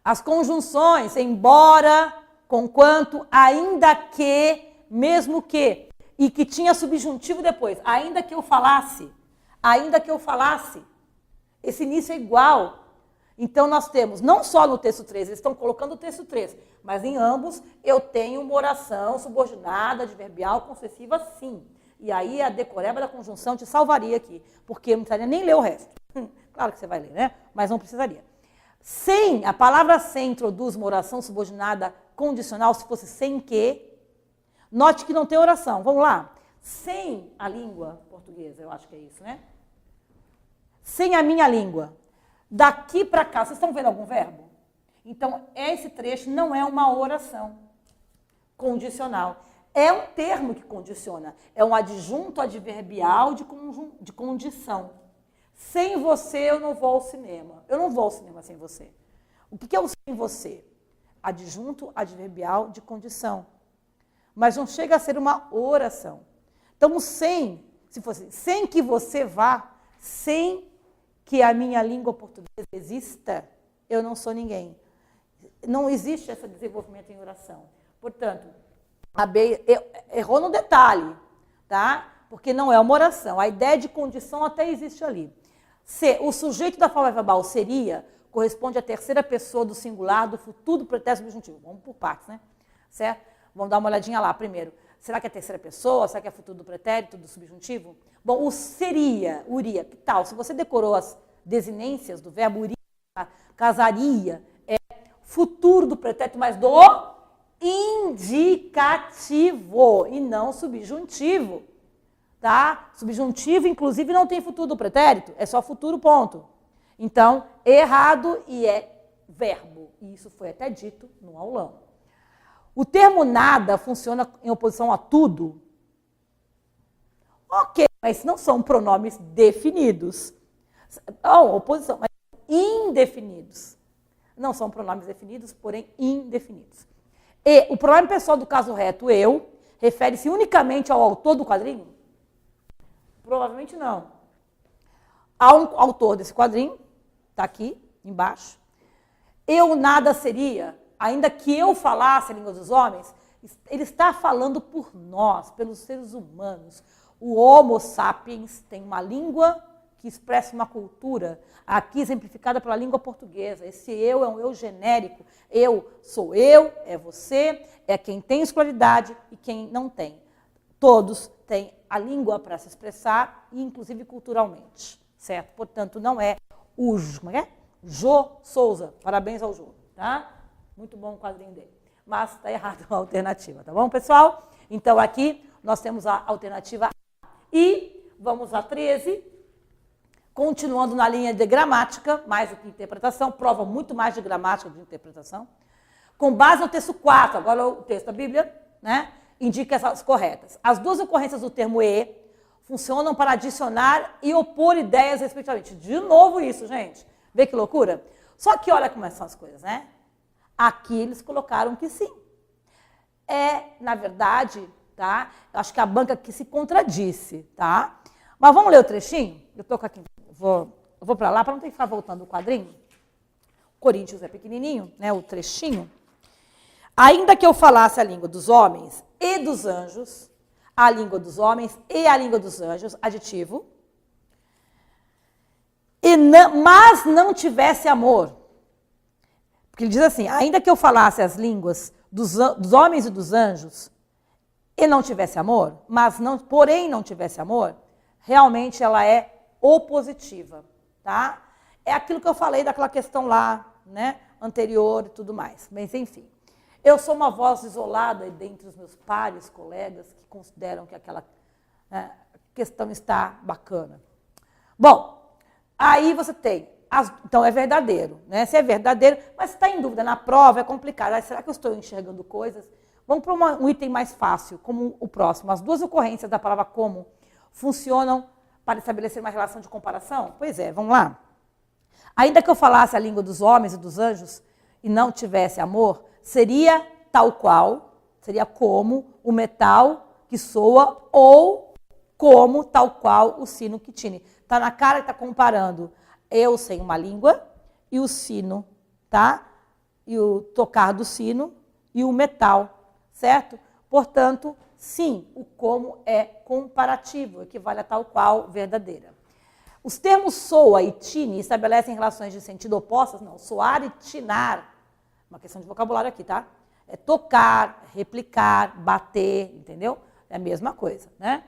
as conjunções, embora, conquanto, ainda que, mesmo que, e que tinha subjuntivo depois, ainda que eu falasse, esse início é igual. Então, nós temos, não só no texto 3, eles estão colocando o texto 3, mas em ambos eu tenho uma oração subordinada, adverbial, concessiva, sim. E aí a decoreba da conjunção te salvaria aqui, porque eu não precisaria nem ler o resto. Claro que você vai ler, né? Mas não precisaria. Sem, a palavra sem introduz uma oração subordinada condicional, se fosse sem que. Note que não tem oração. Vamos lá. Sem a língua portuguesa, eu acho que é isso, né? Sem a minha língua. Daqui para cá, vocês estão vendo algum verbo? Então, esse trecho não é uma oração condicional. É um termo que condiciona. É um adjunto adverbial de condição. Sem você, eu não vou ao cinema. Eu não vou ao cinema sem você. O que é o sem você? Adjunto adverbial de condição. Mas não chega a ser uma oração. Então, sem, se fosse sem que você vá, sem que a minha língua portuguesa exista, eu não sou ninguém. Não existe esse desenvolvimento em oração. Portanto, a B errou no detalhe, tá? Porque não é uma oração. A ideia de condição até existe ali. C, o sujeito da forma verbal seria, corresponde à terceira pessoa do singular, do futuro do pretérito subjuntivo. Vamos por partes, né? Certo? Vamos dar uma olhadinha lá primeiro. Será que é terceira pessoa? Será que é futuro do pretérito, do subjuntivo? Bom, o seria, uria, que tal? Se você decorou as desinências do verbo uria, casaria, é futuro do pretérito, mas do indicativo e não subjuntivo. Tá? Subjuntivo, inclusive, não tem futuro do pretérito, é só futuro, ponto. Então, errado e é verbo. E isso foi até dito no aulão. O termo nada funciona em oposição a tudo. Ok, mas não são pronomes definidos. Não, oposição, mas indefinidos. Não são pronomes definidos, porém indefinidos. E o pronome pessoal do caso reto, eu, refere-se unicamente ao autor do quadrinho? Provavelmente não. Há um autor desse quadrinho, está aqui embaixo. Eu nada seria, ainda que eu falasse a língua dos homens, ele está falando por nós, pelos seres humanos. O Homo sapiens tem uma língua que expressa uma cultura, aqui exemplificada pela língua portuguesa. Esse eu é um eu genérico. Eu sou eu, é você, é quem tem escolaridade e quem não tem. Todos têm a língua para se expressar, inclusive culturalmente, certo? Portanto, não é o Jô Souza. Parabéns ao Jô, tá? Muito bom o quadrinho dele. Mas está errado a alternativa, tá bom, pessoal? Então, aqui nós temos a alternativa A. E vamos a 13. Continuando na linha de gramática, mais do que interpretação, prova muito mais de gramática do que de interpretação. Com base no texto 4, agora o texto da Bíblia, né, indica essas corretas. As duas ocorrências do termo e funcionam para adicionar e opor ideias respectivamente. De novo isso, gente. Vê que loucura? Só que olha como são as coisas, né? Aqui eles colocaram que sim. Na verdade, tá? Eu acho que a banca aqui se contradisse, tá? Mas vamos ler o trechinho? Eu estou aqui, vou para lá para não ter que ficar voltando o quadrinho. Coríntios é pequenininho, né? O trechinho. Ainda que eu falasse a língua dos homens e dos anjos, a língua dos homens e a língua dos anjos, adjetivo, mas não tivesse amor. Porque ele diz assim, ainda que eu falasse as línguas dos homens e dos anjos e não tivesse amor, porém não tivesse amor, realmente ela é opositiva, tá? É aquilo que eu falei daquela questão lá, né, anterior e tudo mais. Mas, enfim, eu sou uma voz isolada dentre os meus pares, colegas, que consideram que aquela questão está bacana. Bom, aí você tem, então é verdadeiro, né? Se é verdadeiro, mas se está em dúvida na prova, é complicado. Será que eu estou enxergando coisas? Vamos para um item mais fácil, como o próximo. As duas ocorrências da palavra como funcionam para estabelecer uma relação de comparação? Pois é, vamos lá. Ainda que eu falasse a língua dos homens e dos anjos e não tivesse amor, seria tal qual, seria como o metal que soa ou como tal qual o sino que tine. Está na cara que está comparando eu sem uma língua e o sino, tá? E o tocar do sino e o metal, certo? Portanto, sim, o como é comparativo, equivale a tal qual verdadeira. Os termos soa e tine estabelecem relações de sentido opostas? Não. Soar e tinar. Uma questão de vocabulário aqui, tá? É tocar, replicar, bater, entendeu? É a mesma coisa, né?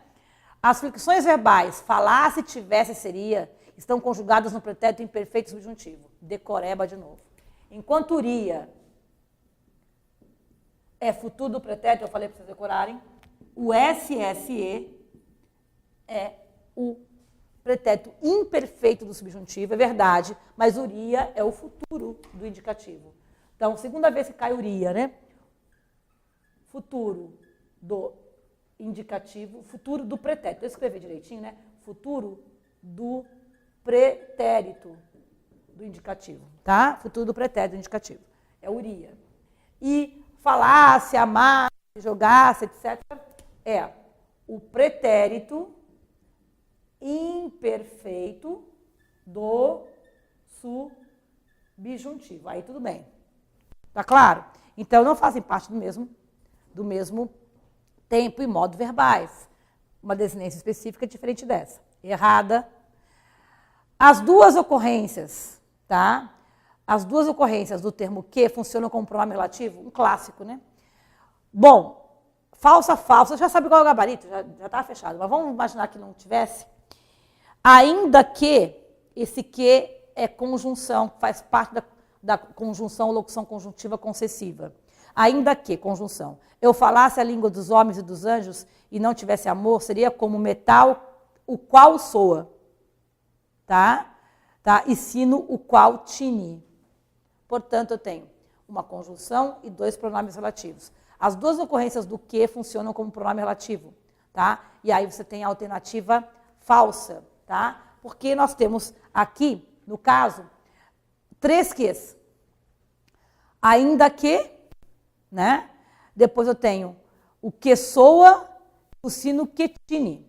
As flexões verbais, falar, se tivesse, seria, estão conjugadas no pretérito imperfeito subjuntivo. Decoreba de novo. Enquanto uria é futuro do pretérito, eu falei para vocês decorarem, o SSE é o pretérito imperfeito do subjuntivo, é verdade, mas uria é o futuro do indicativo. Então, segunda vez que cai uria, né? Futuro do indicativo, futuro do pretérito. Eu escrevi direitinho, né? Futuro do pretérito do indicativo, tá? Futuro do pretérito do indicativo. É uria. E falasse, amasse, jogasse, etc., é o pretérito imperfeito do subjuntivo. Aí tudo bem. Tá claro? Então, não fazem parte do mesmo tempo e modo verbais. Uma desinência específica diferente dessa. Errada. As duas ocorrências, tá? As duas ocorrências do termo que funcionam como pronome relativo, um clássico, né? Bom, falsa, falsa, já sabe qual é o gabarito, já está fechado, mas vamos imaginar que não tivesse. Ainda que esse que é conjunção, faz parte da conjunção, locução conjuntiva concessiva. Ainda que, conjunção, eu falasse a língua dos homens e dos anjos e não tivesse amor, seria como metal, o qual soa. Tá? E sino, o qual tine. Portanto, eu tenho uma conjunção e dois pronomes relativos. As duas ocorrências do que funcionam como pronome relativo. Tá? E aí você tem a alternativa falsa. Tá? Porque nós temos aqui, no caso, três ques. Ainda que, né? Depois eu tenho o que soa, o sino que tine.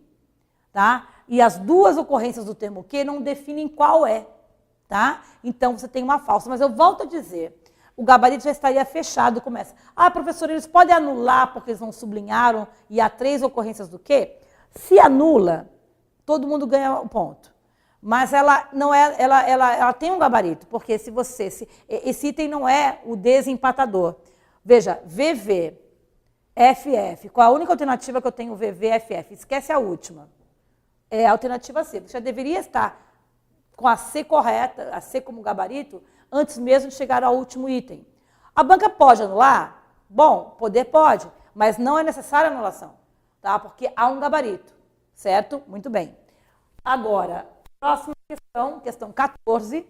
Tá? E as duas ocorrências do termo que não definem qual é. Tá? Então, você tem uma falsa. Mas eu volto a dizer, o gabarito já estaria fechado, começa. Ah, professor, eles podem anular porque eles não sublinharam e há três ocorrências do quê? Se anula, todo mundo ganha um ponto. Mas ela não é, ela tem um gabarito, porque esse item não é o desempatador. Veja, VV, FF. Qual a única alternativa que eu tenho VV, FF? Esquece a última. É a alternativa C. Você já deveria estar com a C correta, a C como gabarito, antes mesmo de chegar ao último item. A banca pode anular? Bom, poder pode, mas não é necessária a anulação, tá? Porque há um gabarito, certo? Muito bem. Agora, próxima questão, questão 14.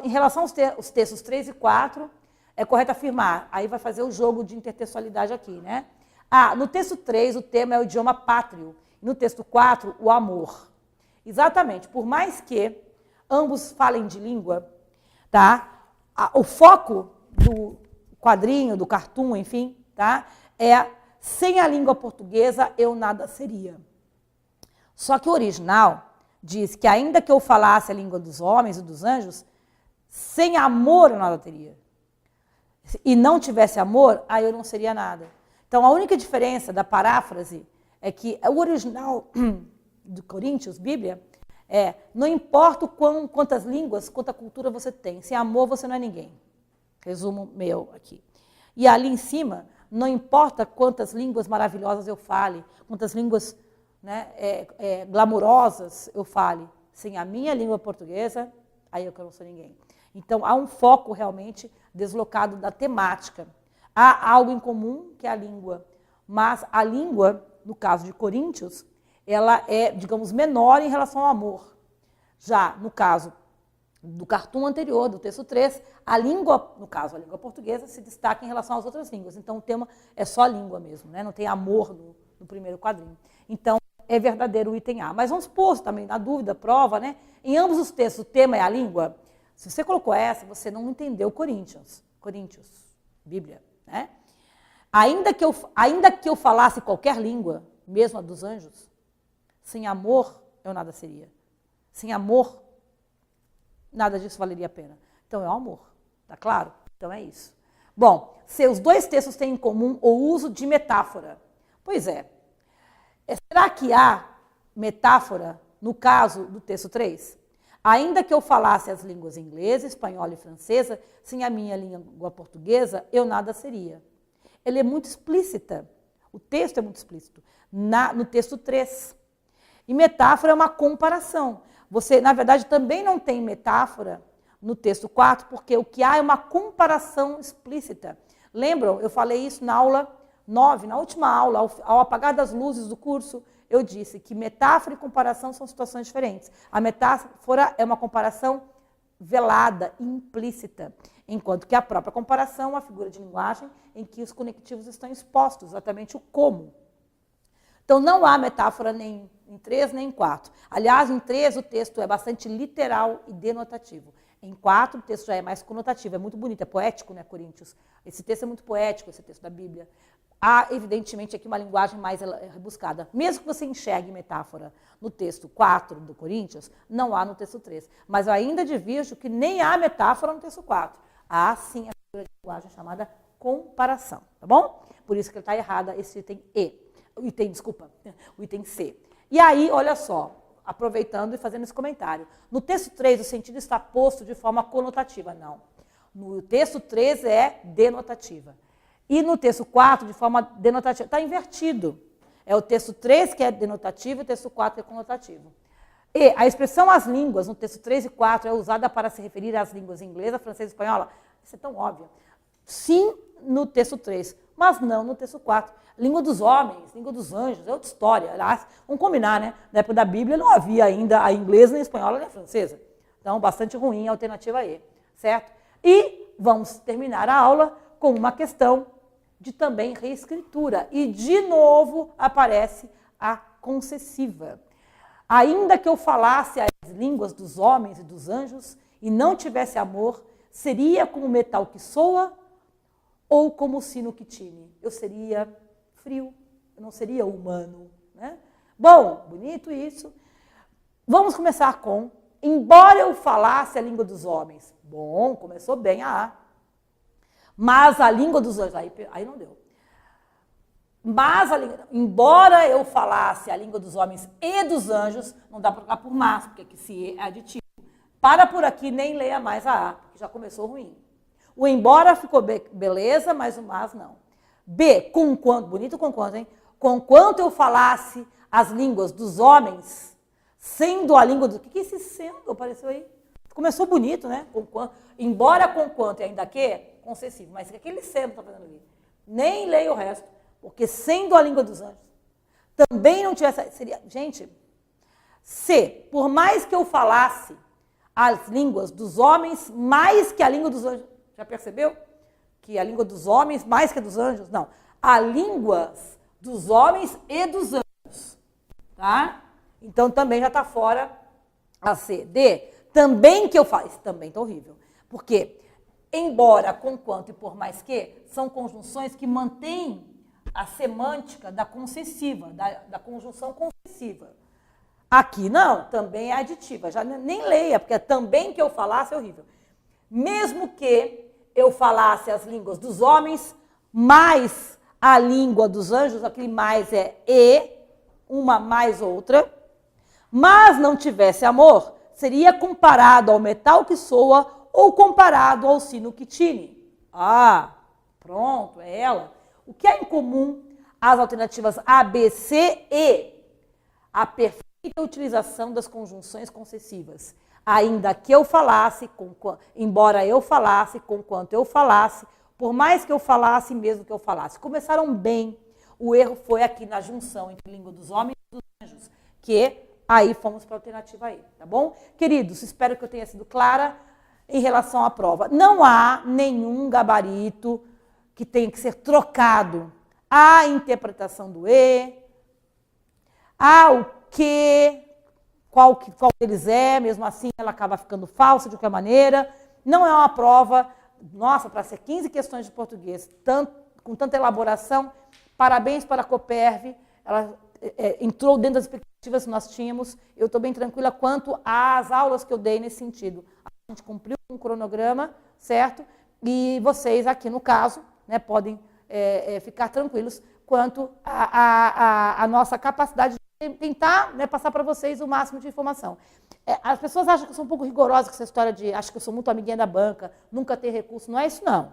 Em relação aos textos 3 e 4, é correto afirmar. Aí vai fazer o jogo de intertextualidade aqui, né? No texto 3, o tema é o idioma pátrio. No texto 4, o amor. Exatamente. Por mais que ambos falem de língua, tá? O foco do quadrinho, do cartoon, enfim, tá? É sem a língua portuguesa eu nada seria. Só que o original diz que ainda que eu falasse a língua dos homens e dos anjos, sem amor eu nada teria. E não tivesse amor, aí eu não seria nada. Então, a única diferença da paráfrase é que o original do Coríntios, Bíblia, não importa quantas línguas, quanta cultura você tem, sem amor você não é ninguém. Resumo meu aqui. E ali em cima, não importa quantas línguas maravilhosas eu fale, quantas línguas, né, glamurosas eu fale, sem a minha língua portuguesa, aí eu não sou ninguém. Então, há um foco realmente deslocado da temática. Há algo em comum, que é a língua, mas a língua, no caso de Coríntios, ela é, digamos, menor em relação ao amor. Já no caso do cartoon anterior, do texto 3, a língua, no caso, a língua portuguesa, se destaca em relação às outras línguas. Então, o tema é só língua mesmo, né? Não tem amor no primeiro quadrinho. Então, é verdadeiro o item A. Mas vamos supor, também, na dúvida, prova, né? Em ambos os textos, o tema é a língua. Se você colocou essa, você não entendeu Coríntios, Bíblia, né? Ainda que eu falasse qualquer língua, mesmo a dos anjos, sem amor, eu nada seria. Sem amor, nada disso valeria a pena. Então, é o amor, tá claro? Então, é isso. Bom, se os dois textos têm em comum o uso de metáfora. Pois é. Será que há metáfora no caso do texto 3? Ainda que eu falasse as línguas inglesa, espanhola e francesa, sem a minha língua portuguesa, eu nada seria. Ele é muito explícita. O texto é muito explícito. No texto 3. E metáfora é uma comparação. Você, na verdade, também não tem metáfora no texto 4, porque o que há é uma comparação explícita. Lembram? Eu falei isso na aula 9, na última aula, ao apagar das luzes do curso, eu disse que metáfora e comparação são situações diferentes. A metáfora é uma comparação velada, implícita, enquanto que a própria comparação é uma figura de linguagem em que os conectivos estão expostos, exatamente o como. Então, não há metáfora nem em 3, nem em 4. Aliás, em 3 o texto é bastante literal e denotativo. Em 4 o texto já é mais conotativo, é muito bonito, é poético, né, Coríntios? Esse texto é muito poético, esse texto da Bíblia. Há, evidentemente, aqui uma linguagem mais rebuscada. Mesmo que você enxergue metáfora no texto 4 do Coríntios, não há no texto 3. Mas eu ainda divirjo que nem há metáfora no texto 4. Há, sim, a figura de linguagem chamada comparação, tá bom? Por isso que está errada esse item E. O item C. E aí, olha só, aproveitando e fazendo esse comentário. No texto 3, o sentido está posto de forma conotativa. Não. No texto 3 é denotativa. E no texto 4, de forma denotativa. Está invertido. É o texto 3 que é denotativo e o texto 4 que é conotativo. E a expressão as línguas, no texto 3 e 4, é usada para se referir às línguas inglesa, francesa e espanhola. Isso é tão óbvio. Sim, no texto 3, mas não no texto 4. Língua dos homens, língua dos anjos, é outra história. Aliás, vamos combinar, né? Na época da Bíblia não havia ainda a inglesa, nem a espanhola, nem a francesa. Então, bastante ruim a alternativa E, certo? E vamos terminar a aula com uma questão de também reescritura. E, de novo, aparece a concessiva. Ainda que eu falasse as línguas dos homens e dos anjos e não tivesse amor, seria como metal que soa ou como sino que tine. Eu seria frio, eu não seria humano, né? Bom, bonito isso. Vamos começar com, embora eu falasse a língua dos homens. Bom, começou bem a A. Mas a língua dos anjos, aí não deu. Mas, embora eu falasse a língua dos homens e dos anjos, não dá para trocar por mas, porque aqui se é aditivo. Para por aqui, nem leia mais a A, porque já começou ruim. O embora ficou beleza, mas o mas não. B, conquanto, bonito conquanto, hein? Conquanto eu falasse as línguas dos homens, sendo a língua do... O que é esse sendo? Apareceu aí. Começou bonito, né? Conquanto. Embora conquanto e ainda que, concessivo. Mas o que aquele sendo está fazendo ali? Nem leia o resto, porque sendo a língua dos anjos, também não tivesse... Seria, gente, C, por mais que eu falasse as línguas dos homens, mais que a língua dos anjos... Já percebeu? Que a língua dos homens mais que a dos anjos? Não. A língua dos homens e dos anjos. Tá? Então, também já está fora a C. D, também que eu faço. Isso também está horrível. Porque, embora, conquanto e por mais que, são conjunções que mantêm a semântica da concessiva, da conjunção concessiva. Aqui, não. Também é aditiva. Já nem leia, porque também que eu falasse é horrível. Mesmo que eu falasse as línguas dos homens, mais a língua dos anjos, aquele mais é E, uma mais outra, mas não tivesse amor, seria comparado ao metal que soa ou comparado ao sino que tine. Ah, pronto, é ela. O que é em comum às alternativas A, B, C, E? A perfeita utilização das conjunções concessivas. Ainda que eu falasse, embora eu falasse, conquanto eu falasse, por mais que eu falasse, mesmo que eu falasse. Começaram bem. O erro foi aqui na junção entre a língua dos homens e dos anjos, que aí fomos para a alternativa E, tá bom? Queridos, espero que eu tenha sido clara em relação à prova. Não há nenhum gabarito que tenha que ser trocado. Há a interpretação do E, há o que... Qual deles é, mesmo assim ela acaba ficando falsa de qualquer maneira. Não é uma prova, nossa, para ser 15 questões de português, com tanta elaboração, parabéns para a Coperv, ela entrou dentro das expectativas que nós tínhamos, eu estou bem tranquila quanto às aulas que eu dei nesse sentido. A gente cumpriu com o cronograma, certo? E vocês aqui no caso, né, podem ficar tranquilos quanto à nossa capacidade de tentar, né, passar para vocês o máximo de informação. As pessoas acham que eu sou um pouco rigorosa com essa história de, acho que eu sou muito amiguinha da banca, nunca ter recurso. Não é isso, não.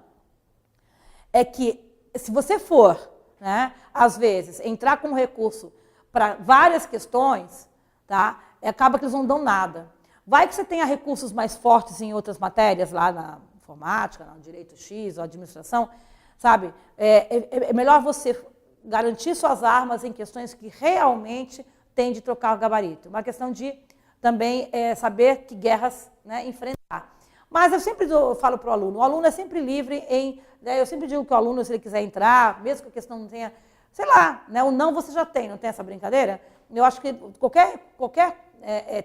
É que, se você for, né, às vezes, entrar com recurso para várias questões, tá, acaba que eles não dão nada. Vai que você tenha recursos mais fortes em outras matérias, lá na informática, no direito X, ou administração, sabe? É melhor você garantir suas armas em questões que realmente tem de trocar o gabarito. Uma questão de também saber que guerras, né, enfrentar. Mas eu sempre falo para o aluno é sempre livre em... Né, eu sempre digo que o aluno, se ele quiser entrar, mesmo que a questão não tenha... Sei lá, né, o não você já tem, não tem essa brincadeira? Eu acho que qualquer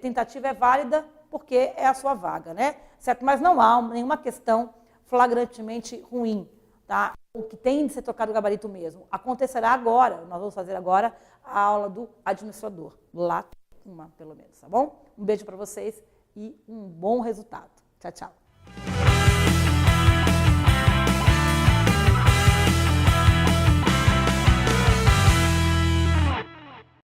tentativa é válida porque é a sua vaga, né? Certo? Mas não há nenhuma questão flagrantemente ruim, tá? O que tem de ser trocado o gabarito mesmo. Acontecerá agora, nós vamos fazer agora a aula do administrador. Lá, uma pelo menos, tá bom? Um beijo para vocês e um bom resultado. Tchau, tchau.